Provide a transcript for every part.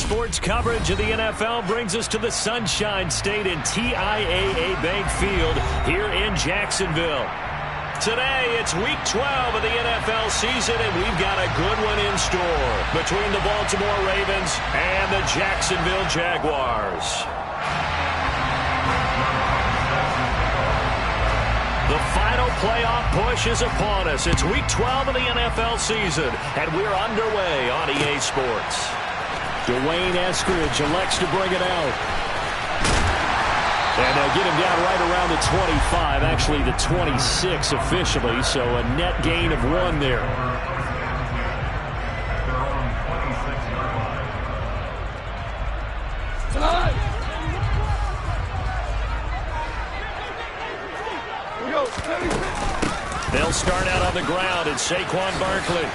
Sports coverage of the NFL brings us to the Sunshine State and TIAA Bank Field here in Jacksonville. Today, it's Week 12 of the NFL season, and we've got a good one in store between the Baltimore Ravens and the Jacksonville Jaguars. The final playoff push is upon us. It's Week 12 of the NFL season, and we're underway on EA Sports. Dwayne Eskridge elects to bring it out. And they'll get him down right around the 25, actually the 26 officially, so a net gain of 1 there. They'll start out on the ground, and Saquon Barkley.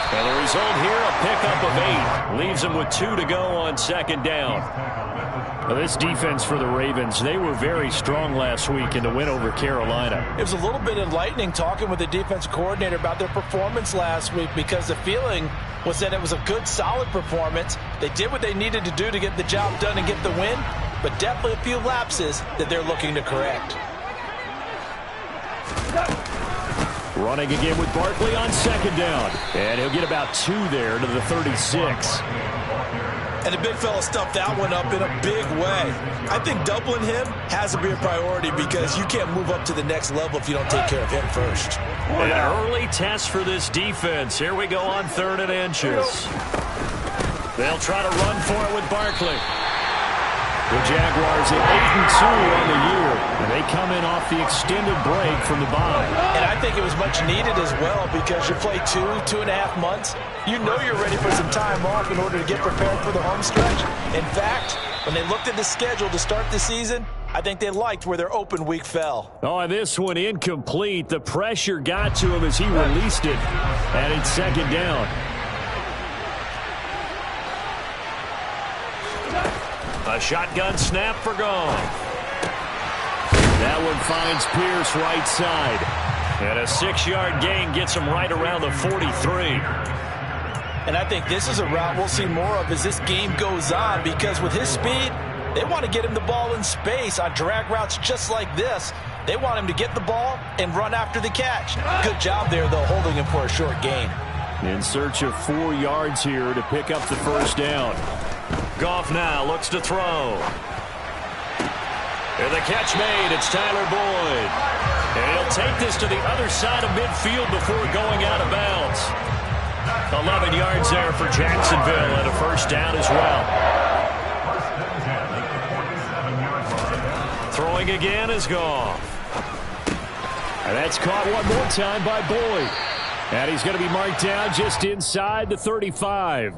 And the result here, a pickup of 8. Leaves them with 2 to go on second down. Well, this defense for the Ravens, they were very strong last week in the win over Carolina. It was a little bit enlightening talking with the defensive coordinator about their performance last week, because the feeling was that it was a good, solid performance. They did what they needed to do to get the job done and get the win, but definitely a few lapses that they're looking to correct. Running again with Barkley on second down. And he'll get about 2 there to the 36. And the big fella stuffed that one up in a big way. I think doubling him has to be a priority, because you can't move up to the next level if you don't take care of him first. An early test for this defense. Here we go on 3rd and inches. They'll try to run for it with Barkley. The Jaguars at 8-2 on the year, and they come in off the extended break from the bye. And I think it was much needed as well, because you play 2.5 months. You know you're ready for some time off in order to get prepared for the home stretch. In fact, when they looked at the schedule to start the season, I think they liked where their open week fell. Oh, and this one incomplete. The pressure got to him as he released it, and it's second down. A shotgun snap for Goff. That one finds Pierce right side. And a 6-yard gain gets him right around the 43. And I think this is a route we'll see more of as this game goes on, because with his speed, they want to get him the ball in space on drag routes just like this. They want him to get the ball and run after the catch. Good job there, though, holding him for a short gain. In search of 4 yards here to pick up the first down. Goff now looks to throw. And the catch made. It's Tyler Boyd. And he'll take this to the other side of midfield before going out of bounds. 11 yards there for Jacksonville, and a first down as well. Throwing again is Goff. And that's caught one more time by Boyd. And he's going to be marked down just inside the 35.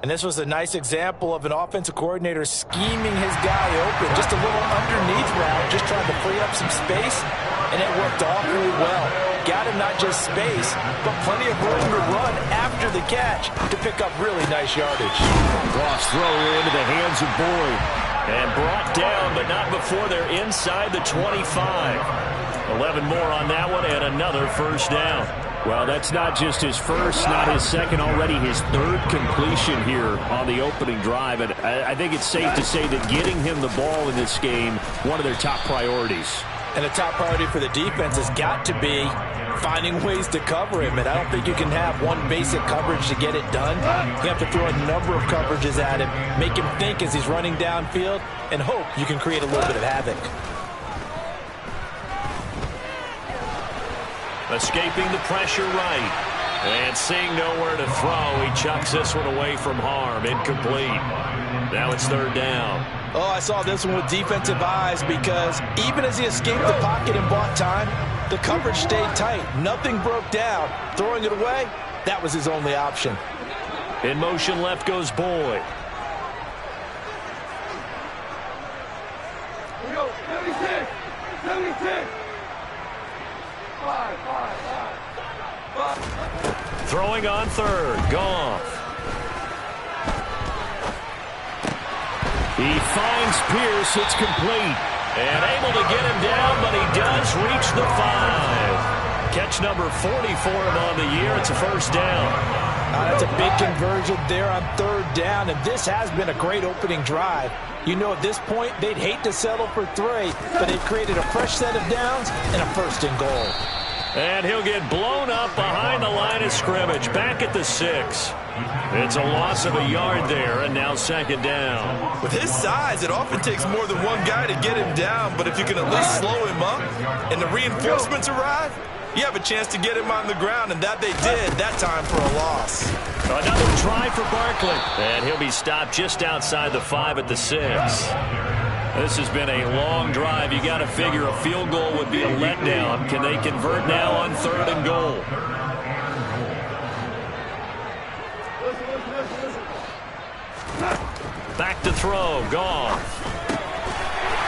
And this was a nice example of an offensive coordinator scheming his guy open. Just a little underneath route, just trying to free up some space, and it worked awfully well. Got him not just space, but plenty of room to run after the catch to pick up really nice yardage. Goff's throw into the hands of Boyd. And brought down, but not before they're inside the 25. 11 more on that one, and another first down. Well, that's not just his first, not his second, already his 3rd completion here on the opening drive. And I think it's safe to say that getting him the ball in this game, one of their top priorities. And a top priority for the defense has got to be finding ways to cover him. And I don't think you can have one basic coverage to get it done. You have to throw a number of coverages at him, make him think as he's running downfield, and hope you can create a little bit of havoc. Escaping the pressure right. And seeing nowhere to throw, he chucks this one away from harm. Incomplete. Now it's 3rd down. Oh, I saw this one with defensive eyes, because even as he escaped the pocket and bought time, the coverage stayed tight. Nothing broke down. Throwing it away, that was his only option. In motion left goes Boyd. Here we go, 76, 76. 5. Throwing on 3rd, Goff. He finds Pierce, it's complete. And able to get him down, but he does reach the 5. Catch number 40 for him on the year. It's a first down. That's a big conversion there on third down, and this has been a great opening drive. You know, at this point, they'd hate to settle for 3, but they've created a fresh set of downs and a 1st and goal. And he'll get blown up behind the line of scrimmage, back at the 6. It's a loss of a yard there, and now 2nd down. With his size, it often takes more than one guy to get him down, but if you can at least slow him up and the reinforcements arrive, you have a chance to get him on the ground, and that they did that time for a loss. Another try for Barkley, and he'll be stopped just outside the 5 at the 6. This has been a long drive. You got to figure a field goal would be a letdown. Can they convert now on 3rd and goal? Back to throw. Goff.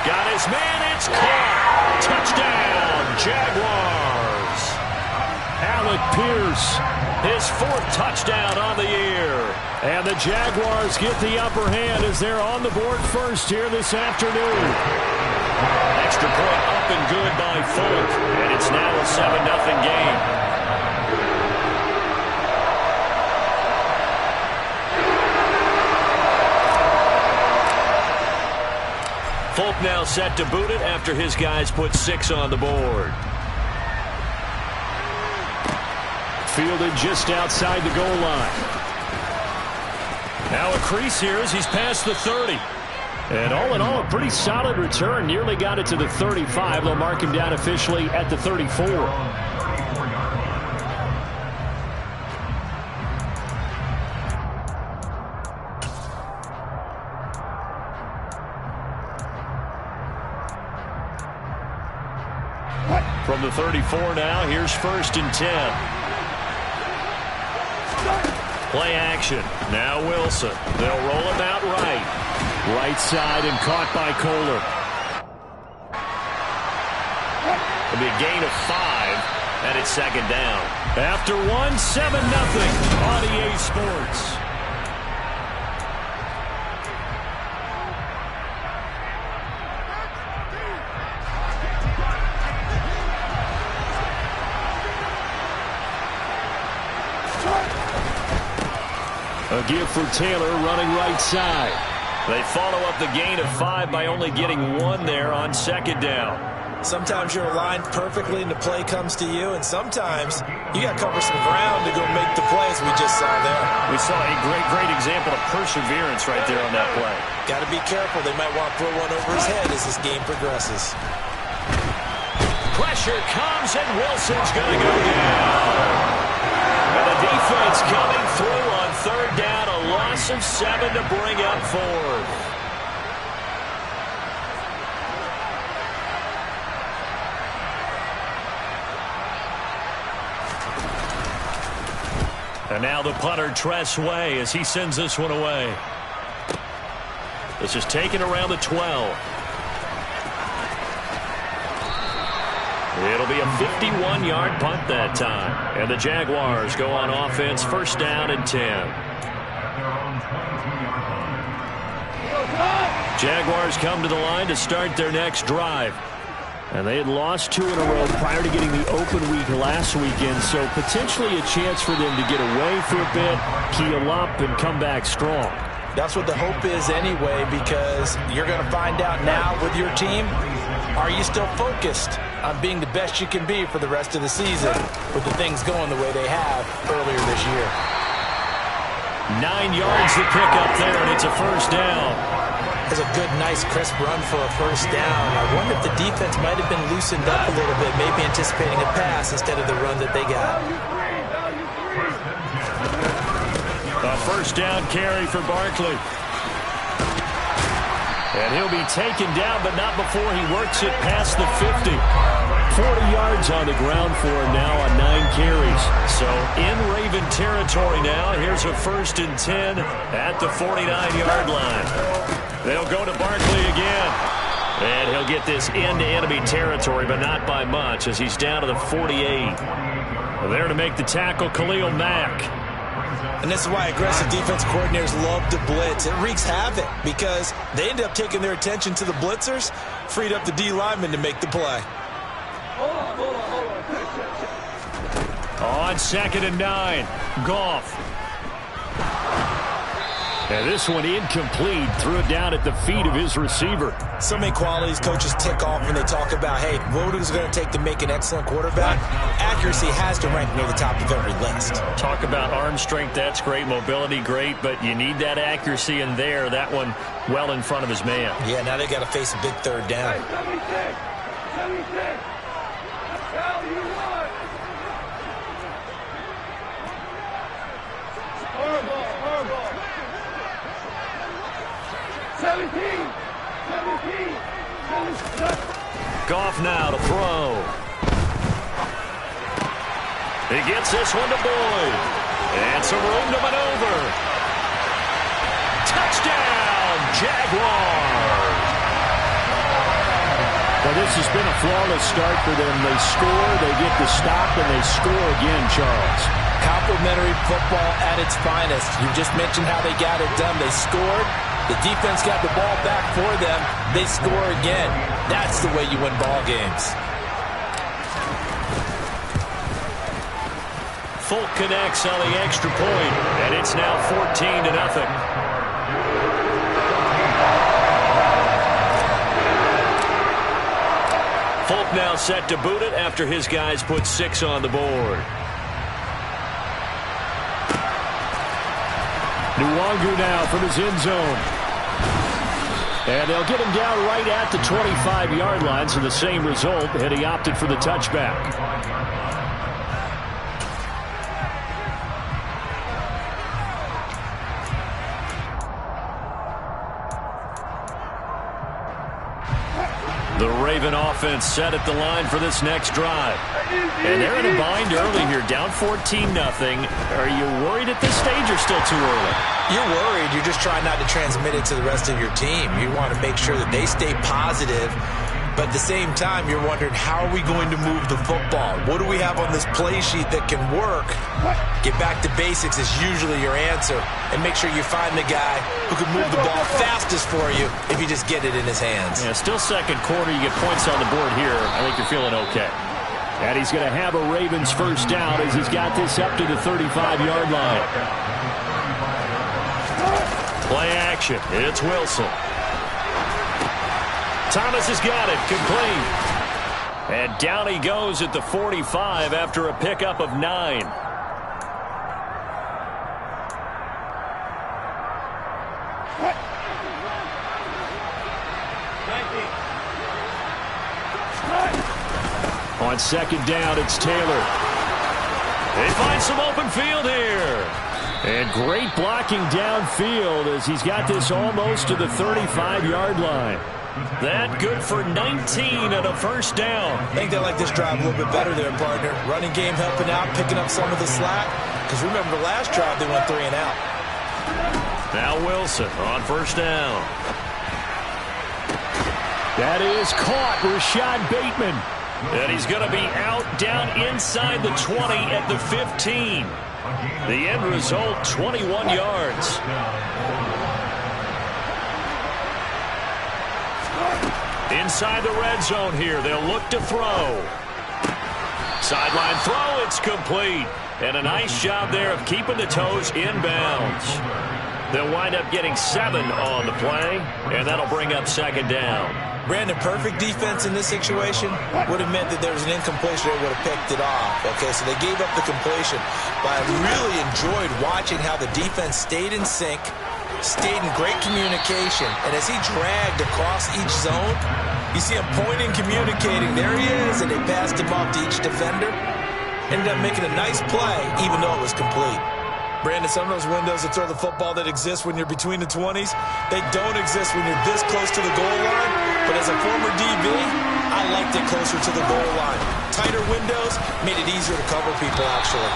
Got his man. It's caught. Touchdown, Jaguars. Alec Pierce, his 4th touchdown on the year. And the Jaguars get the upper hand as they're on the board first here this afternoon. Extra point up and good by Folk. And it's now a 7-0 game. Folk now set to boot it after his guys put 6 on the board. Fielded just outside the goal line. Now a crease here as he's past the 30. And all in all, a pretty solid return. Nearly got it to the 35. They'll mark him down officially at the 34. From the 34 now, here's 1st and 10. Play action. Now Wilson. They'll roll him out right. Right side and caught by Kohler. It'll be a gain of 5, and it's 2nd down. After 1, 7-0 on EA Sports. A give for Taylor running right side. They follow up the gain of 5 by only getting 1 there on 2nd down. Sometimes you're aligned perfectly and the play comes to you, and sometimes you got to cover some ground to go make the plays we just saw there. We saw a great example of perseverance right there on that play. Got to be careful. They might want to throw one over his head as this game progresses. Pressure comes, and Wilson's going to go down. And the defense coming through on 3rd down, a loss of 7 to bring up 4th. And now the punter, Tress Way, as he sends this one away. This is taken around the 12. It'll be a 51-yard punt that time. And the Jaguars go on offense, 1st down and 10. Jaguars come to the line to start their next drive. And they had lost 2 in a row prior to getting the open week last weekend, so potentially a chance for them to get away for a bit, keel up, and come back strong. That's what the hope is anyway, because you're going to find out now with your team, are you still focused on being the best you can be for the rest of the season with the things going the way they have earlier this year? 9 yards to pick up there, and it's a 1st down. That's a good, nice, crisp run for a 1st down. I wonder if the defense might have been loosened up a little bit, maybe anticipating a pass instead of the run that they got. A 1st down carry for Barkley. And he'll be taken down, but not before he works it past the 50. 40 yards on the ground for him now on 9 carries. So in Raven territory now. Here's a 1st and 10 at the 49-yard line. They'll go to Barkley again. And he'll get this into enemy territory, but not by much, as he's down to the 48. There to make the tackle, Khalil Mack. And this is why aggressive defense coordinators love to blitz. It wreaks havoc because they end up taking their attention to the blitzers, freed up the D lineman to make the play. On 2nd and 9, Goff. And this one incomplete. Threw it down at the feet of his receiver. So many qualities coaches tick off when they talk about, hey, what is it going to take to make an excellent quarterback? Accuracy has to rank near the top of every list. Talk about arm strength, that's great. Mobility, great. But you need that accuracy in there. That one well in front of his man. Yeah, now they got to face a big third down. 76. 76. Hell, you won. Horrible. 17. 17. Goff now to throw. He gets this one to Boyd. And some room to maneuver. Touchdown, Jaguars. Well, this has been a flawless start for them. They score, they get the stop, and they score again, Charles. Complimentary football at its finest. You just mentioned how they got it done. They scored. The defense got the ball back for them. They score again. That's the way you win ball games. Folk connects on the extra point, and it's now 14-0. Folk now set to boot it after his guys put 6 on the board. Nwangu now from his end zone. And they'll get him down right at the 25-yard line, so the same result, and he opted for the touchback. The Raven offense set at the line for this next drive. And they're in a bind early here, down 14-0. Are you worried at this stage or still too early? You're worried. You're just trying not to transmit it to the rest of your team. You want to make sure that they stay positive. But at the same time, you're wondering, how are we going to move the football? What do we have on this play sheet that can work? Get back to basics is usually your answer. And make sure you find the guy who can move the ball fastest for you if you just get it in his hands. Yeah, still second quarter. You get points on the board here. I think you're feeling okay. And he's going to have a Ravens first down as he's got this up to the 35-yard line. Play action. It's Wilson. Thomas has got it. Complete. And down he goes at the 45 after a pickup of 9. On second down, it's Taylor. They find some open field here. And great blocking downfield as he's got this almost to the 35-yard line. That good for 19 and a first down. I think they like this drive a little bit better there, partner. Running game helping out, picking up some of the slack. Because remember, the last drive they went 3 and out. Now Wilson on first down. That is caught, Rashad Bateman. And he's going to be out down inside the 20 at the 15. The end result, 21 yards. Inside the red zone here, they'll look to throw. Sideline throw, it's complete. And a nice job there of keeping the toes inbounds. They'll wind up getting 7 on the play, and that'll bring up second down. Brandon, perfect defense in this situation would have meant that there was an incompletion. They would have picked it off. Okay, so they gave up the completion. But I really enjoyed watching how the defense stayed in sync, stayed in great communication. And as he dragged across each zone, you see him pointing, communicating. There he is, and they passed him off to each defender. Ended up making a nice play, even though it was complete. Brandon, some of those windows that throw the football that exist when you're between the 20s, they don't exist when you're this close to the goal line. But as a former DB, I liked it closer to the goal line. Tighter windows made it easier to cover people, actually.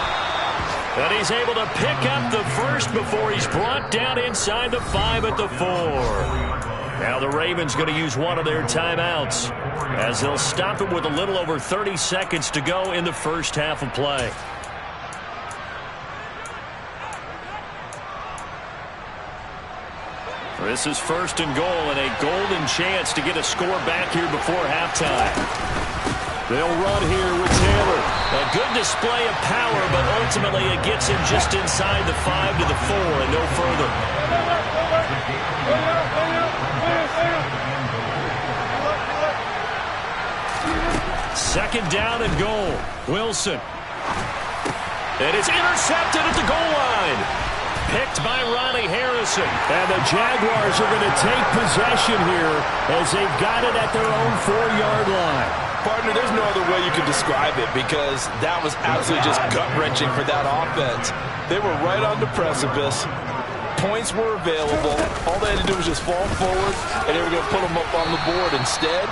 And he's able to pick up the first before he's brought down inside the 5 at the 4. Now the Ravens going to use one of their timeouts as they'll stop it with a little over 30 seconds to go in the first half of play. This is first and goal and a golden chance to get a score back here before halftime. They'll run here with Taylor. A good display of power, but ultimately it gets him just inside the 5 to the 4 and no further. Second down and goal. Wilson. And it's intercepted at the goal line. Picked by Ronnie Harrison. And the Jaguars are going to take possession here as they've got it at their own 4-yard line. Partner, there's no other way you can describe it because that was absolutely just gut-wrenching for that offense. They were right on the precipice. Points were available. All they had to do was just fall forward, and they were going to put them up on the board. Instead,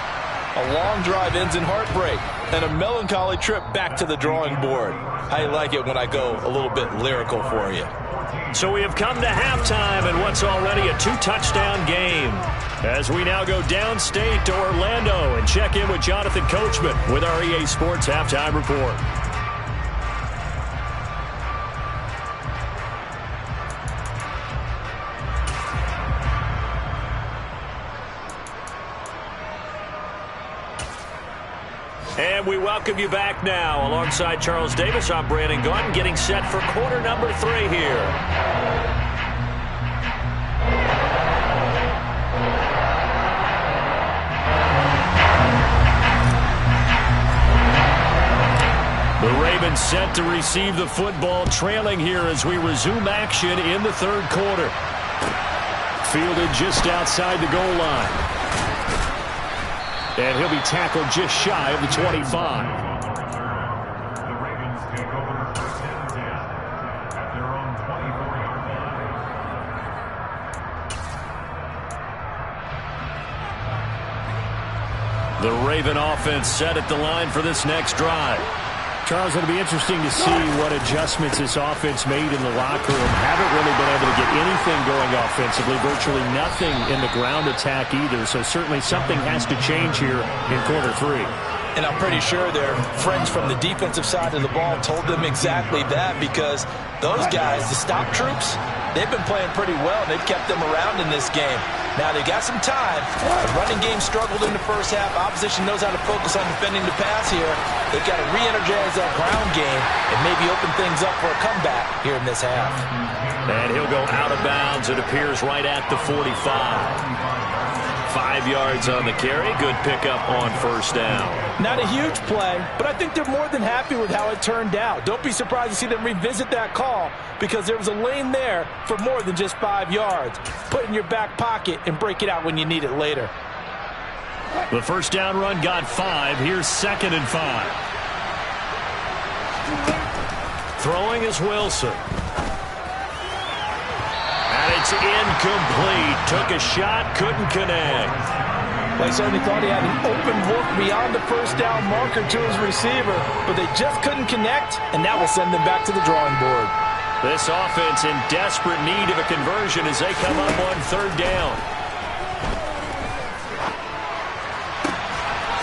a long drive ends in heartbreak and a melancholy trip back to the drawing board. I like it when I go a little bit lyrical for you. So we have come to halftime in what's already a 2-touchdown game. As we now go downstate to Orlando and check in with Jonathan Coachman with our EA Sports Halftime Report. And we welcome you back now. Alongside Charles Davis, I'm Brandon Gaudin, getting set for quarter number 3 here. The Ravens set to receive the football, trailing here as we resume action in the third quarter. Fielded just outside the goal line. And he'll be tackled just shy of the 25. The Ravens take over first and 10 at their own 24-yard line. The Raven offense set at the line for this next drive. Charles, it'll be interesting to see what adjustments this offense made in the locker room. Haven't really been able to get anything going offensively, virtually nothing in the ground attack either. So certainly something has to change here in quarter 3. And I'm pretty sure their friends from the defensive side of the ball told them exactly that because those guys, the stop troops, they've been playing pretty well, and they've kept them around in this game. Now, they got some time. The running game struggled in the first half. Opposition knows how to focus on defending the pass here. They've got to re-energize that ground game and maybe open things up for a comeback here in this half. And he'll go out of bounds, it appears, right at the 45. 5 yards on the carry. Good pickup on first down. Not a huge play, but I think they're more than happy with how it turned out. Don't be surprised to see them revisit that call because there was a lane there for more than just 5 yards. Put it in your back pocket and break it out when you need it later. The first down run got 5. Here's 2nd and 5. Throwing is Wilson. And it's incomplete. Took a shot, couldn't connect. They certainly thought he had an open look beyond the first down marker to his receiver, but they just couldn't connect, and that will send them back to the drawing board. This offense in desperate need of a conversion as they come up on 3rd down.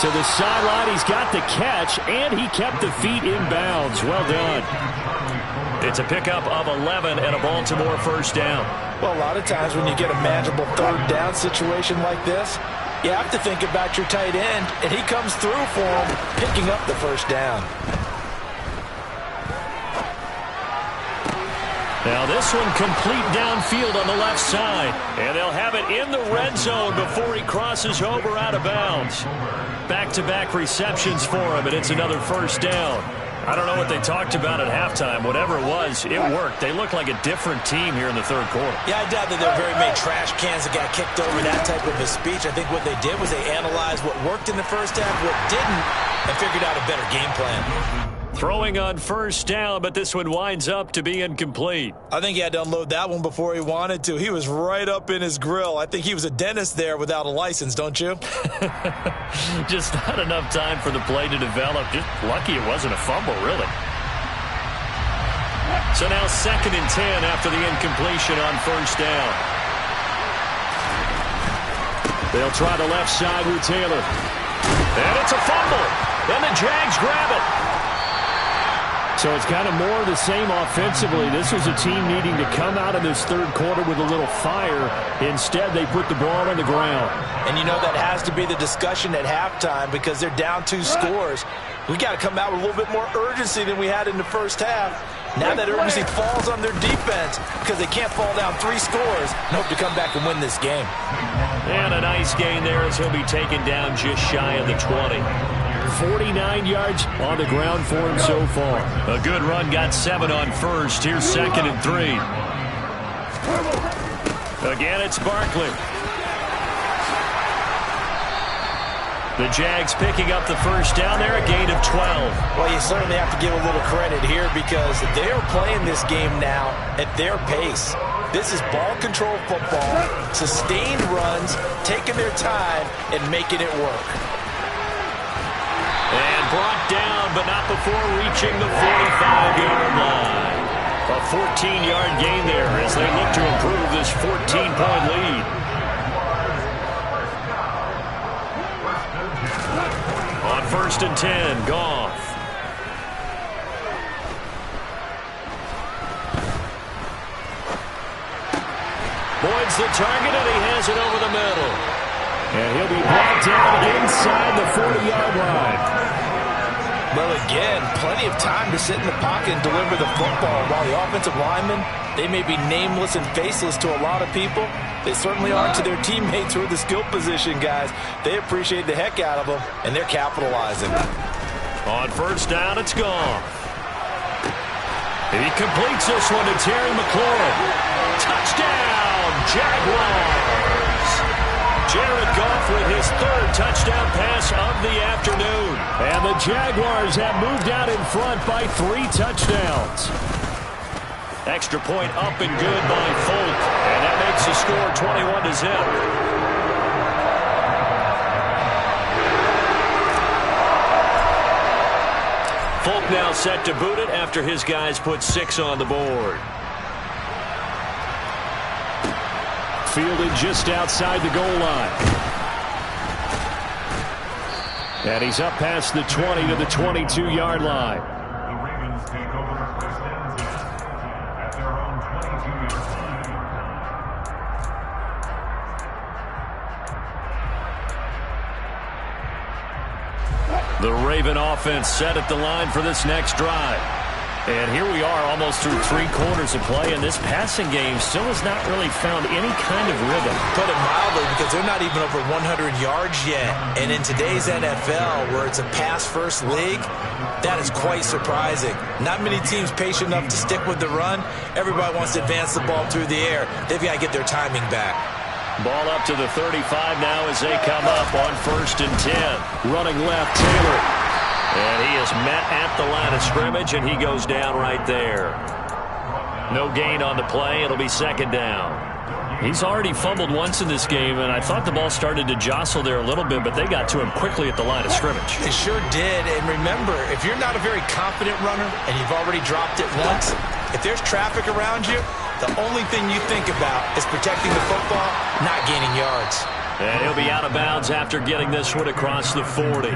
To the sideline, he's got the catch, and he kept the feet in bounds. Well done. It's a pickup of 11 and a Baltimore first down. Well, a lot of times when you get a manageable 3rd down situation like this, you have to think about your tight end, and he comes through for him, picking up the first down. Now this one complete downfield on the left side. And they'll have it in the red zone before he crosses over out of bounds. Back-to-back receptions for him, and it's another first down. I don't know what they talked about at halftime. Whatever it was, it worked. They look like a different team here in the third quarter. Yeah, I doubt that they're very many trash cans that got kicked over that type of a speech. I think what they did was they analyzed what worked in the first half, what didn't, and figured out a better game plan. Throwing on first down, but this one winds up to be incomplete. I think he had to unload that one before he wanted to. He was right up in his grill. I think he was a dentist there without a license, don't you? Just not enough time for the play to develop. Just lucky it wasn't a fumble, really. So now 2nd and 10 after the incompletion on first down. They'll try the left side with Taylor. And it's a fumble. And the Jags grab it. So it's kind of more of the same offensively. This was a team needing to come out of this third quarter with a little fire. Instead, they put the ball on the ground. And you know that has to be the discussion at halftime because they're down 2 scores. We got to come out with a little bit more urgency than we had in the first half. Now that urgency falls on their defense because they can't fall down 3 scores and hope to come back and win this game. And a nice gain there as he'll be taken down just shy of the 20. 49 yards on the ground for him so far. A good run, got 7 on first. Here's 2nd and 3. Again, it's Barkley. The Jags picking up the first down there, a gain of 12. Well, you certainly have to give a little credit here because they are playing this game now at their pace. This is ball control football, sustained runs, taking their time, and making it work. And brought down, but not before reaching the 45-yard line. A 14-yard gain there as they look to improve this 14-point lead. On 1st and 10, Goff. Boyd's the target, and he has it over the middle. And he'll be brought down inside the 40-yard line. Well, again, plenty of time to sit in the pocket and deliver the football. While the offensive linemen, they may be nameless and faceless to a lot of people, they certainly aren't to their teammates who are the skill position guys. They appreciate the heck out of them, and they're capitalizing. On 1st down, it's Goff. He completes this one to Terry McLaurin. Touchdown, Jaguars! Jared Goff with his 3rd touchdown pass of the afternoon. And the Jaguars have moved out in front by 3 touchdowns. Extra point up and good by Folk. And that makes the score 21-0. Folk now set to boot it after his guys put 6 on the board. Fielded just outside the goal line. And he's up past the 20 to the 22-yard line. The Ravens take over 1st and 10 at their own 22-yard line. The Raven offense set at the line for this next drive. And here we are almost through 3 quarters of play, and this passing game still has not really found any kind of rhythm. Put it mildly, because they're not even over 100 yards yet. And in today's NFL, where it's a pass-first league, that is quite surprising. Not many teams patient enough to stick with the run. Everybody wants to advance the ball through the air. They've got to get their timing back. Ball up to the 35 now as they come up on 1st and 10. Running left, Taylor. And he is met at the line of scrimmage, and he goes down right there. No gain on the play. It'll be 2nd down. He's already fumbled once in this game, and I thought the ball started to jostle there a little bit, but they got to him quickly at the line of scrimmage. They sure did. And remember, if you're not a very confident runner and you've already dropped it once, if there's traffic around you, the only thing you think about is protecting the football, not gaining yards. And he'll be out of bounds after getting this one across the 40.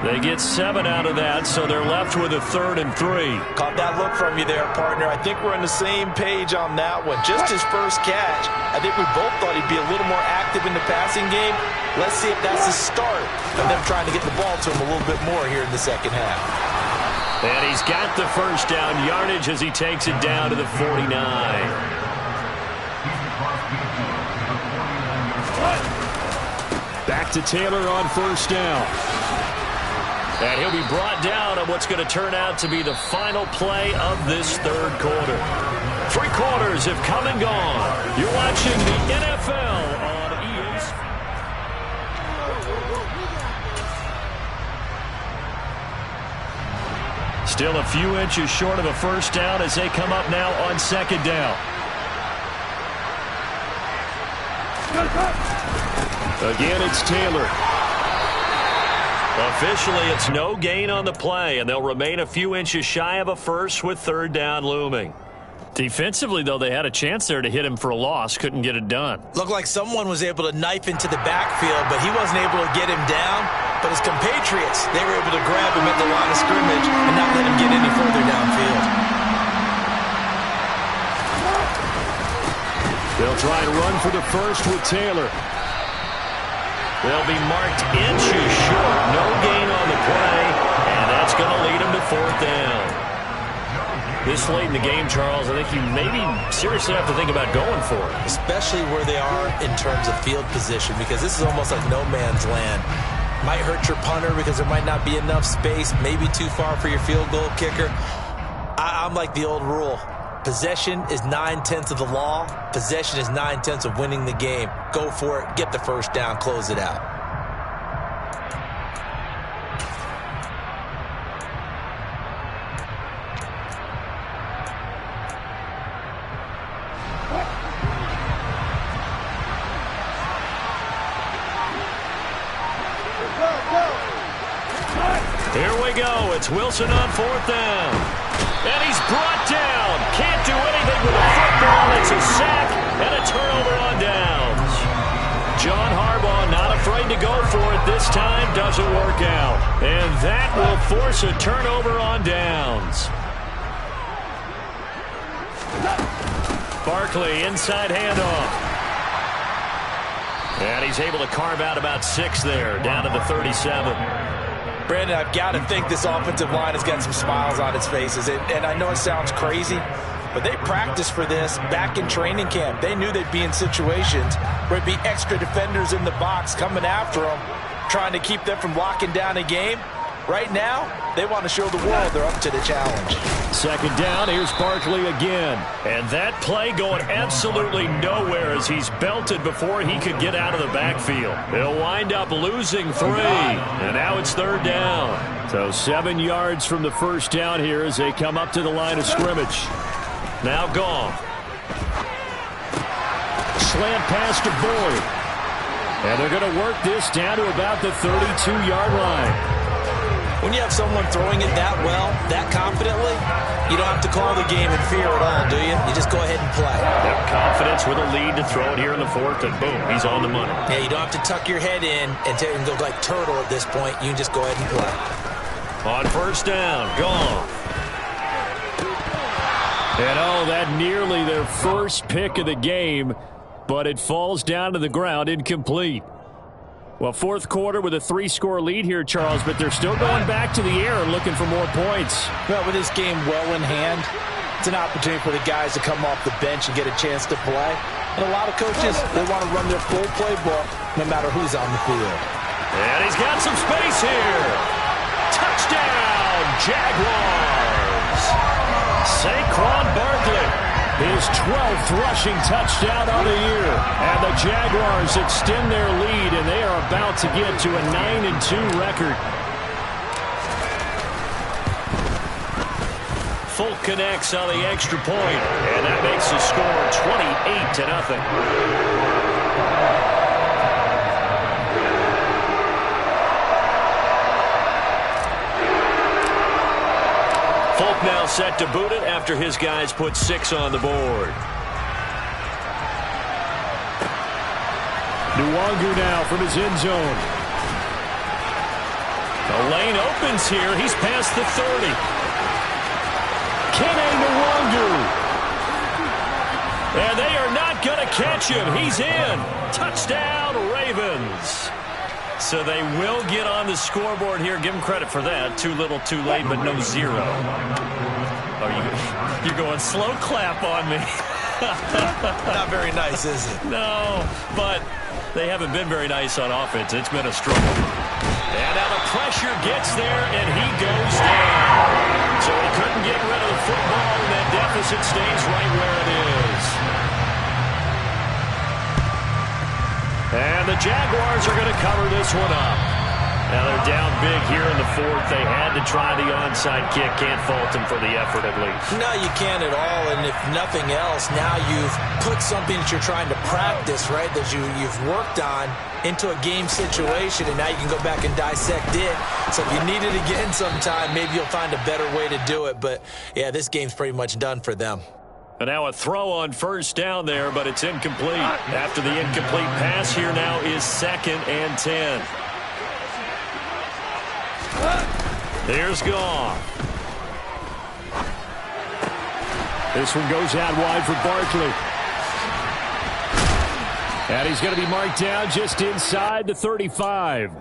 They get 7 out of that, so they're left with a 3rd and 3. Caught that look from you there, partner. I think we're on the same page on that one. Just his first catch. I think we both thought he'd be a little more active in the passing game. Let's see if that's the start of them trying to get the ball to him a little bit more here in the second half. And he's got the 1st down yardage as he takes it down to the 49. Back to Taylor on 1st down. And he'll be brought down on what's going to turn out to be the final play of this 3rd quarter. 3 quarters have come and gone. You're watching the NFL on EA Sports. Still a few inches short of a 1st down as they come up now on 2nd down. Again, it's Taylor. Officially, it's no gain on the play, and they'll remain a few inches shy of a first with 3rd down looming. Defensively, though, they had a chance there to hit him for a loss. Couldn't get it done. Looked like someone was able to knife into the backfield, but he wasn't able to get him down. But his compatriots, they were able to grab him at the line of scrimmage and not let him get any further downfield. They'll try and run for the first with Taylor. They'll be marked inches short. No gain on the play, and that's going to lead them to 4th down. This late in the game, Charles, I think you maybe seriously have to think about going for it. Especially where they are in terms of field position, because this is almost like no man's land. Might hurt your punter because there might not be enough space, maybe too far for your field goal kicker. I'm like the old rule. Possession is 9/10 of the law. Possession is 9/10 of winning the game. Go for it. Get the first down. Close it out. Here we go. It's Wilson on 4th down. And he's brought down. Can't do anything with a football. It's a sack and a turnover on downs. John Harbaugh not afraid to go for it this time. Doesn't work out. And that will force a turnover on downs. Barkley, inside handoff. And he's able to carve out about 6 there, down to the 37. Brandon, I've got to think this offensive line has got some smiles on its faces. And I know it sounds crazy, but they practiced for this back in training camp. They knew they'd be in situations where it'd be extra defenders in the box coming after them, trying to keep them from locking down a game. Right now, they want to show the world they're up to the challenge. 2nd down, here's Barkley again. And that play going absolutely nowhere as he's belted before he could get out of the backfield. They'll wind up losing 3. And now it's 3rd down. So 7 yards from the first down here as they come up to the line of scrimmage. Now gone. Slant pass to Boyd. And they're going to work this down to about the 32-yard line. When you have someone throwing it that well, that confidently, you don't have to call the game in fear at all, do you? You just go ahead and play. Yep, confidence with a lead to throw it here in the 4th, and boom, he's on the money. Yeah, you don't have to tuck your head in and go like turtle at this point. You can just go ahead and play. On 1st down, gone. And that nearly their first pick of the game, but it falls down to the ground incomplete. Well, 4th quarter with a 3-score lead here, Charles, but they're still going back to the air and looking for more points. Well, with this game well in hand, it's an opportunity for the guys to come off the bench and get a chance to play. And a lot of coaches, they want to run their full playbook no matter who's on the field. And he's got some space here. Touchdown, Jaguars. Saquon Barkley. His 12th rushing touchdown on the year. And the Jaguars extend their lead, and they are about to get to a 9-2 record. Folk connects on the extra point, and that makes the score 28-0. Folk now set to boot it after his guys put 6 on the board. Nwangu now from his end zone. The lane opens here. He's past the 30. Kene Nwangu. And they are not going to catch him. He's in. Touchdown, Ravens. So they will get on the scoreboard here. Give them credit for that. Too little, too late, but no 0. Oh, you're going slow clap on me. Not very nice, is it? No, but they haven't been very nice on offense. It's been a struggle. And now the pressure gets there, and he goes down. So he couldn't get rid of the football, and that deficit stays right where it is. And the Jaguars are going to cover this one up. Now they're down big here in the 4th. They had to try the onside kick. Can't fault them for the effort at least. No, you can't at all. And if nothing else, now you've put something that you're trying to practice, right, that you've worked on into a game situation, and now you can go back and dissect it. So if you need it again sometime, maybe you'll find a better way to do it. But, yeah, this game's pretty much done for them. And now a throw on 1st down there, but it's incomplete. After the incomplete pass, here now is 2nd and 10. There's Goff. This one goes out wide for Barkley. And he's going to be marked down just inside the 35.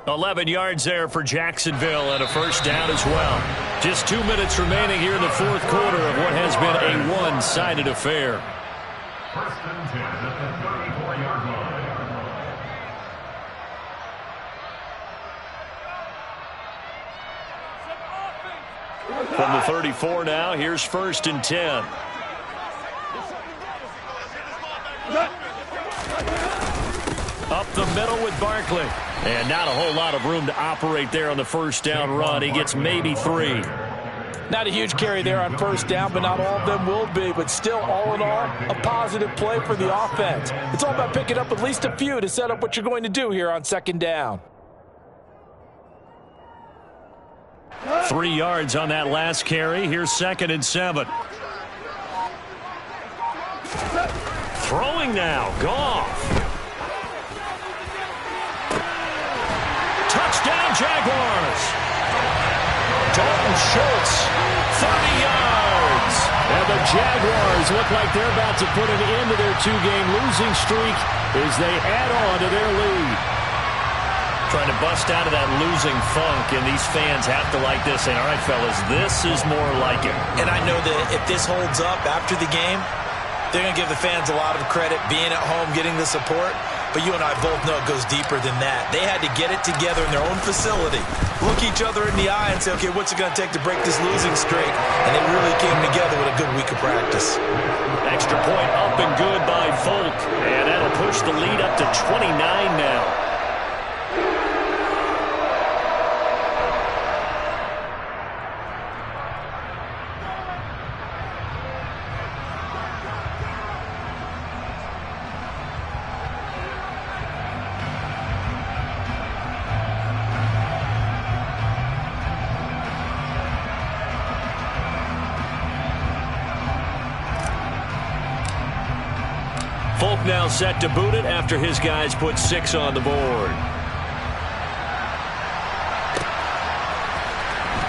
11 yards there for Jacksonville and a first down as well. Just 2 minutes remaining here in the fourth quarter of what has been a one-sided affair. First and 10 at the 34-yard line. From the 34 now, here's first and 10. Up the middle with Barkley. And not a whole lot of room to operate there on the first down run. He gets maybe 3. Not a huge carry there on first down, but not all of them will be. But still, all in all, a positive play for the offense. It's all about picking up at least a few to set up what you're going to do here on second down. 3 yards on that last carry. Here's second and 7. Throwing now. Goff. Touchdown, Jaguars. Dalton Schultz, 30 yards. And the Jaguars look like they're about to put an end to their 2-game losing streak as they add on to their lead. Trying to bust out of that losing funk, and these fans have to like this. And all right, fellas, this is more like it. And I know that if this holds up after the game, they're going to give the fans a lot of credit being at home, getting the support. But you and I both know it goes deeper than that. They had to get it together in their own facility, look each other in the eye and say, okay, what's it going to take to break this losing streak? And they really came together with a good week of practice. Extra point up and good by Folk. And that'll push the lead up to 29 now. Folk now set to boot it after his guys put 6 on the board.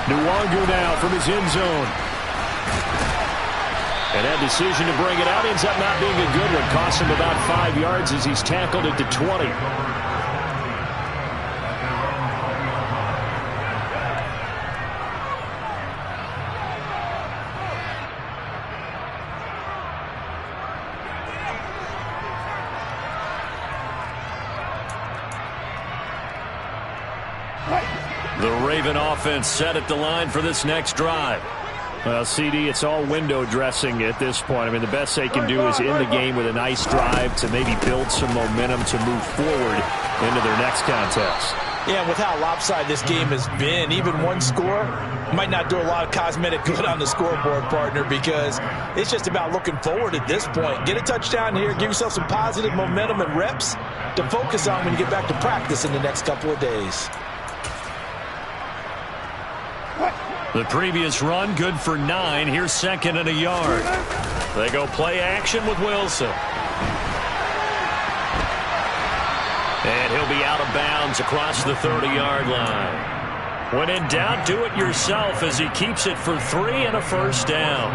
Nwangu now from his end zone. And that decision to bring it out ends up not being a good one. Costs him about 5 yards as he's tackled at the 20. The Raven offense set at the line for this next drive. Well, CD, it's all window dressing at this point. I mean, the best they can do is end the game with a nice drive to maybe build some momentum to move forward into their next contest. Yeah, with how lopsided this game has been, even one score might not do a lot of cosmetic good on the scoreboard, partner, because it's just about looking forward at this point. Get a touchdown here, give yourself some positive momentum and reps to focus on when you get back to practice in the next couple of days. The previous run, good for 9. Here's second and a yard. They go play action with Wilson. And he'll be out of bounds across the 30-yard line. When in doubt, do it yourself as he keeps it for 3 and a first down.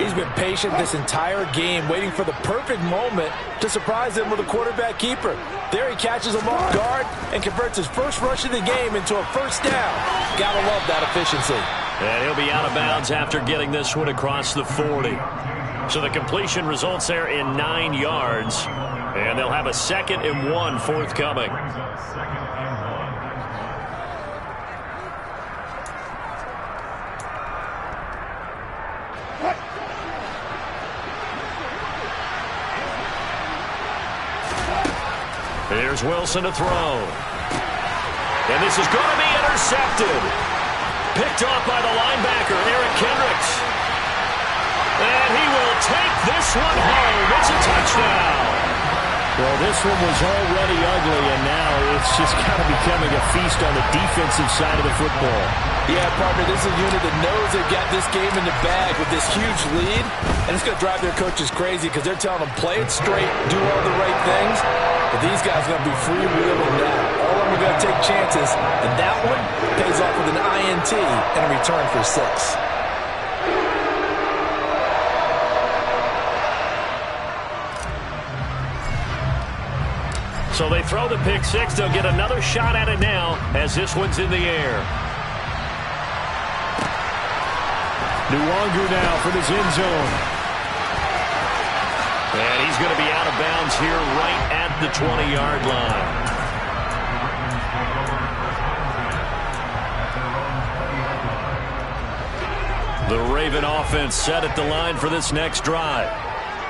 He's been patient this entire game, waiting for the perfect moment to surprise them with a quarterback keeper. There he catches him off guard and converts his first rush of the game into a first down. Gotta love that efficiency. And he'll be out of bounds after getting this one across the 40. So the completion results there in 9 yards. And they'll have a 2nd and 1 forthcoming. Here's Wilson to throw. And this is going to be intercepted. Picked off by the linebacker, Eric Kendricks. And he will take this one home. It's a touchdown. Well, this one was already ugly, and now it's just kind of becoming a feast on the defensive side of the football. Yeah, partner, this is a unit that knows they've got this game in the bag with this huge lead, and it's going to drive their coaches crazy because they're telling them, play it straight, do all the right things, but these guys are going to be freewheeling now. All I'm going going to take chances, and that one pays off with an INT and a return for 6. So they throw the pick six. They'll get another shot at it now as this one's in the air. Nwangu now from his end zone. And he's going to be out of bounds here right at the 20-yard line. The Raven offense set at the line for this next drive.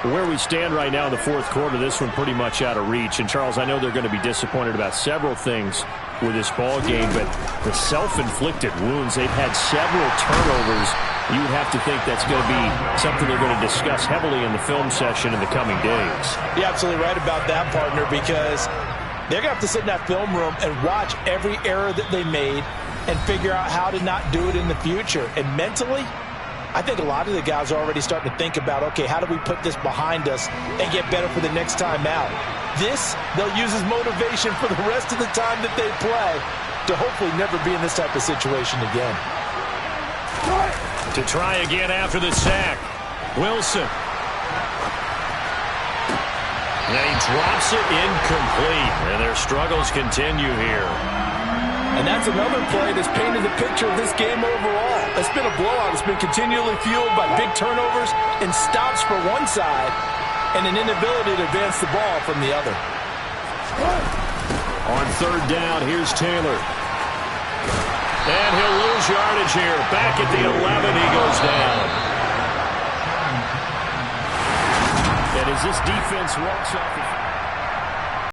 Where we stand right now in the fourth quarter, this one pretty much out of reach. And, Charles, I know they're going to be disappointed about several things with this ball game, but the self-inflicted wounds, they've had several turnovers. You would have to think that's going to be something they're going to discuss heavily in the film session in the coming days. You're absolutely right about that, partner, because they're going to have to sit in that film room and watch every error that they made and figure out how to not do it in the future. And mentally, I think a lot of the guys are already starting to think about, okay, how do we put this behind us and get better for the next time out? This, they'll use as motivation for the rest of the time that they play to hopefully never be in this type of situation again. To try again after the sack, Wilson. And he drops it incomplete. And their struggles continue here. And that's another play that's painted the picture of this game overall. It's been a blowout. It's been continually fueled by big turnovers and stops for one side and an inability to advance the ball from the other. On third down, here's Taylor. And he'll lose yardage here. Back at the 11, he goes down. And as this defense walks off the